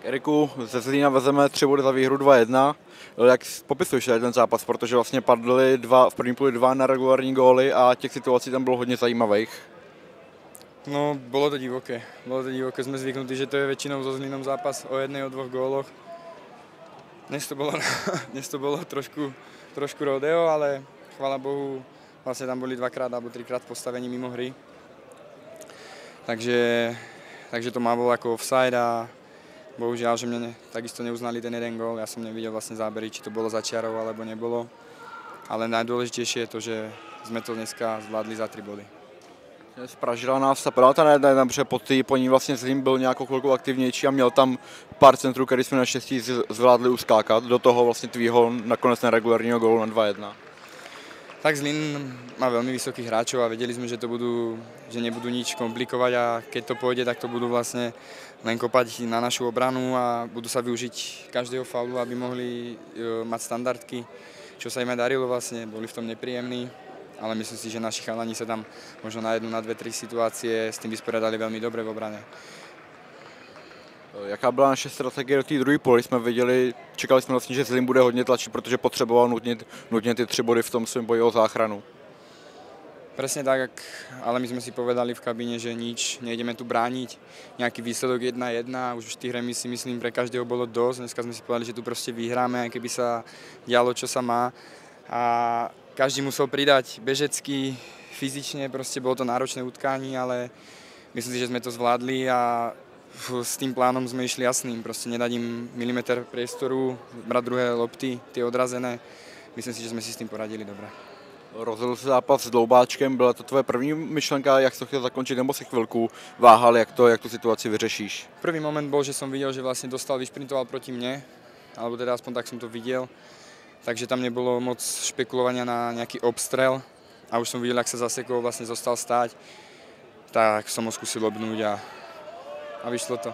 Eriku, ze Zlína vezeme 3 body za výhru 2-1. Jak popisuješ ten zápas, protože vlastně padly v první půli 2 neregulární góly a těch situací tam bylo hodně zajímavých. No, bolo to divoké. Sme zvyknutí, že to je väčšinou so Zlínom zápas o 1, o 2 góloch. Dnes to bolo trošku rodeo, ale chvála Bohu, vlastne tam boli 2-krát alebo 3-krát postavení mimo hry. Takže to má bol ako offside a bohužiaľ, že mne takisto neuznali ten jeden gól. Ja som nevidel vlastne zábery, či to bolo za čiarou alebo nebolo. Ale najdôležitejšie je to, že sme to dneska zvládli za 3 body. Spražila nás ta penalta na 1-1, protože po ní vlastně Zlín byl nějakou chvilku aktivnější a měl tam pár centrů, který jsme naštěstí zvládli uskákat do toho vlastně tvýho nakonec neregulárního gólu na 2-1. Tak Zlín má veľmi vysokých hráčov a vedeli sme, že nebudú nič komplikovať a keď to pôjde, tak to budú vlastne len kopať na našu obranu a budú sa využiť každého faulu, aby mohli mať standardky, čo sa im aj darilo vlastne, boli v tom nepríjemní. Ale myslím si, že naši chalani sa tam možno na 1, na 2, 3 situácie s tým vysporiadali veľmi dobre v obrane. Jaká byla naše strategie do té druhé půly? Jsme viděli, čekali jsme vlastně, že Zlín bude hodně tlačit, protože potřeboval nutně ty 3 body v tom svém boji o záchranu. Presne tak, ale my sme si povedali v kabíne, že nič, nejdeme tu brániť. Nejaký výsledok 1-1, už tých remis si myslím pre každého bolo dosť. Dneska sme si povedali, že tu proste vyhráme, aj keby sa dialo, čo sa má. A každý musel pridať bežecky, fyzične, proste bolo to náročné utkání, ale myslím si, že sme to zvládli a s tým plánom sme išli jasným, proste nedať im milimeter priestoru, brať druhé lopty, tie odrazené. Myslím si, že sme si s tým poradili dobre. Rozhodl se zápas s Dloubáčkem, byla to tvoje první myšlenka, jak to chtěl zakončit, nebo si chvilku váhal, jak tu situaci vyřešíš? Prvý moment bol, že som videl, že vlastne dostal, vyšprintoval proti mne, alebo teda aspoň tak som to videl. Takže tam nebolo moc špekulovania na nejaký obstrel a už som videl, jak sa zasekol, vlastne zostal stáť, tak som ho skúsil obnúť a vyšlo to.